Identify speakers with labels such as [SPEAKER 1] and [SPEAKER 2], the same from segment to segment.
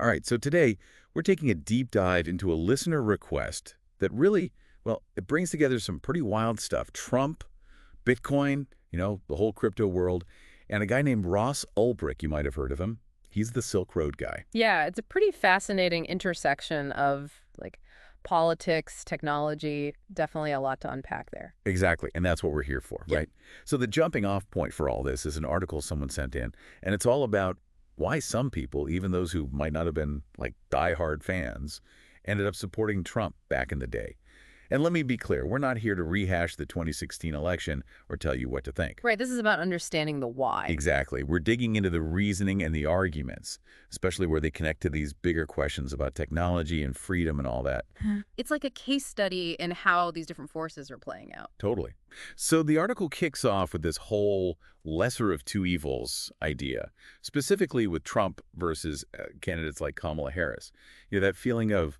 [SPEAKER 1] All right, so today we're taking a deep dive into a listener request that really, well, it brings together some pretty wild stuff. Trump, Bitcoin, the whole crypto world, and a guy named Ross Ulbricht, you might have heard of him. He's the Silk Road guy.
[SPEAKER 2] Yeah, it's a pretty fascinating intersection of politics, technology, definitely a lot to unpack there.
[SPEAKER 1] Exactly, and that's what we're here for,
[SPEAKER 2] Yep.
[SPEAKER 1] right? So the jumping off point for all this is an article someone sent in, and it's all about why some people, even those who might not have been like diehard fans, ended up supporting Trump back in the day. And let me be clear, we're not here to rehash the 2016 election or tell you what to think.
[SPEAKER 2] Right, this is about understanding the why.
[SPEAKER 1] Exactly. We're digging into the reasoning and the arguments, especially where they connect to these bigger questions about technology and freedom and all that.
[SPEAKER 2] It's like a case study in how these different forces are playing out.
[SPEAKER 1] Totally. So the article kicks off with this whole lesser of two evils idea, specifically with Trump versus candidates like Kamala Harris. That feeling of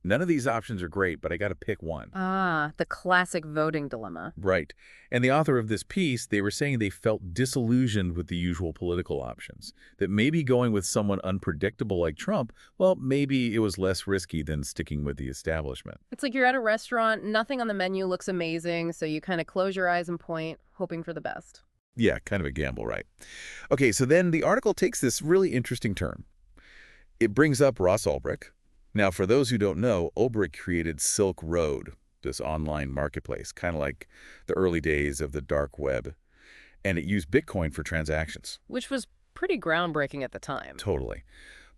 [SPEAKER 1] none of these options are great, but I got to pick one.
[SPEAKER 2] Ah, the classic voting dilemma.
[SPEAKER 1] Right. And the author of this piece, they were saying they felt disillusioned with the usual political options, that maybe going with someone unpredictable like Trump, well, maybe it was less risky than sticking with the establishment.
[SPEAKER 2] It's like you're at a restaurant, nothing on the menu looks amazing, so you kind of close your eyes and point, hoping for the best.
[SPEAKER 1] Yeah, kind of a gamble, right? Okay, so then the article takes this really interesting turn. It brings up Ross Ulbricht. Now, for those who don't know, Ulbricht created Silk Road, this online marketplace, kind of like the early days of the dark web, and it used Bitcoin for transactions.
[SPEAKER 2] Which was pretty groundbreaking at the time.
[SPEAKER 1] Totally.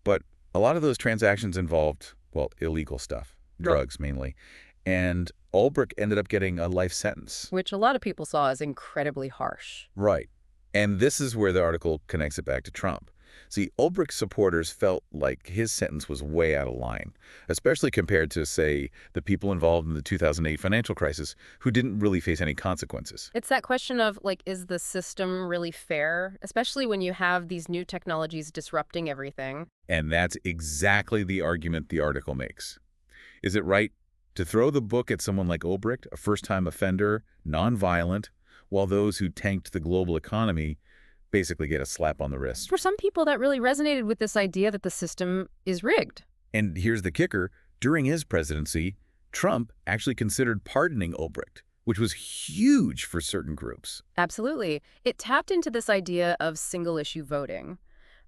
[SPEAKER 1] But a lot of those transactions involved, well, illegal stuff,
[SPEAKER 2] Right.
[SPEAKER 1] drugs mainly, and Ulbricht ended up getting a life sentence.
[SPEAKER 2] Which a lot of people saw as incredibly harsh.
[SPEAKER 1] Right. And this is where the article connects it back to Trump. See, Ulbricht's supporters felt like his sentence was way out of line, especially compared to, say, the people involved in the 2008 financial crisis who didn't really face any consequences.
[SPEAKER 2] It's that question of, is the system really fair? Especially when you have these new technologies disrupting everything.
[SPEAKER 1] And that's exactly the argument the article makes. Is it right to throw the book at someone like Ulbricht, a first-time offender, nonviolent, while those who tanked the global economy basically get a slap on the wrist?
[SPEAKER 2] For some people, that really resonated with this idea that the system is rigged.
[SPEAKER 1] And here's the kicker. During his presidency, Trump actually considered pardoning Ulbricht, which was huge for certain groups.
[SPEAKER 2] Absolutely. It tapped into this idea of single-issue voting.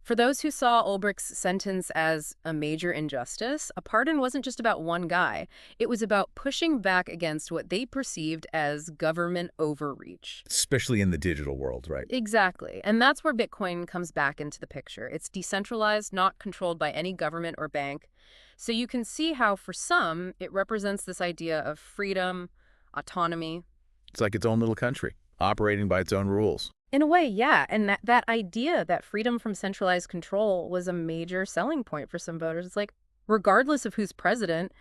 [SPEAKER 2] For those who saw Ulbricht's sentence as a major injustice, a pardon wasn't just about one guy. It was about pushing back against what they perceived as government overreach.
[SPEAKER 1] Especially in the digital world, right?
[SPEAKER 2] Exactly. And that's where Bitcoin comes back into the picture. It's decentralized, not controlled by any government or bank. So you can see how, for some, it represents this idea of freedom, autonomy.
[SPEAKER 1] It's like its own little country, operating by its own rules.
[SPEAKER 2] In a way, yeah. And that idea, that freedom from centralized control, was a major selling point for some voters. It's like, regardless of who's president,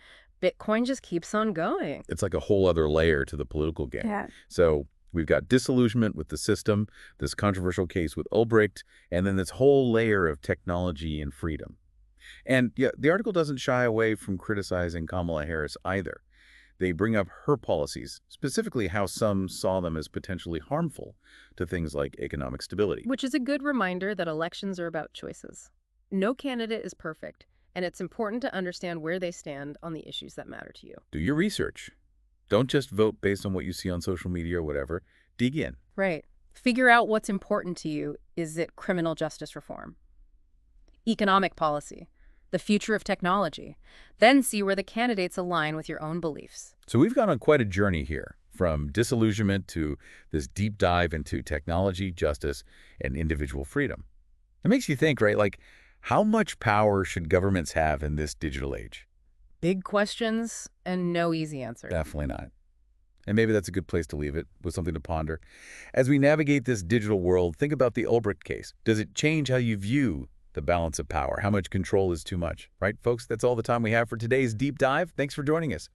[SPEAKER 2] Bitcoin just keeps on going.
[SPEAKER 1] It's like a whole other layer to the political game.
[SPEAKER 2] Yeah.
[SPEAKER 1] So we've got disillusionment with the system, this controversial case with Ulbricht, and then this whole layer of technology and freedom. And yeah, the article doesn't shy away from criticizing Kamala Harris either. They bring up her policies, specifically how some saw them as potentially harmful to things like economic stability.
[SPEAKER 2] Which is a good reminder that elections are about choices. No candidate is perfect, and it's important to understand where they stand on the issues that matter to you.
[SPEAKER 1] Do your research. Don't just vote based on what you see on social media or whatever. Dig in.
[SPEAKER 2] Right. Figure out what's important to you. Is it criminal justice reform? Economic policy? The future of technology? Then see where the candidates align with your own beliefs.
[SPEAKER 1] So we've gone on quite a journey here, from disillusionment to this deep dive into technology, justice, and individual freedom. It makes you think, right? Like, how much power should governments have in this digital age?
[SPEAKER 2] Big questions and no easy answer.
[SPEAKER 1] Definitely not. And maybe that's a good place to leave it, with something to ponder. As we navigate this digital world, think about the Ulbricht case. Does it change how you view the balance of power? How much control is too much? Right, folks? That's all the time we have for today's deep dive. Thanks for joining us.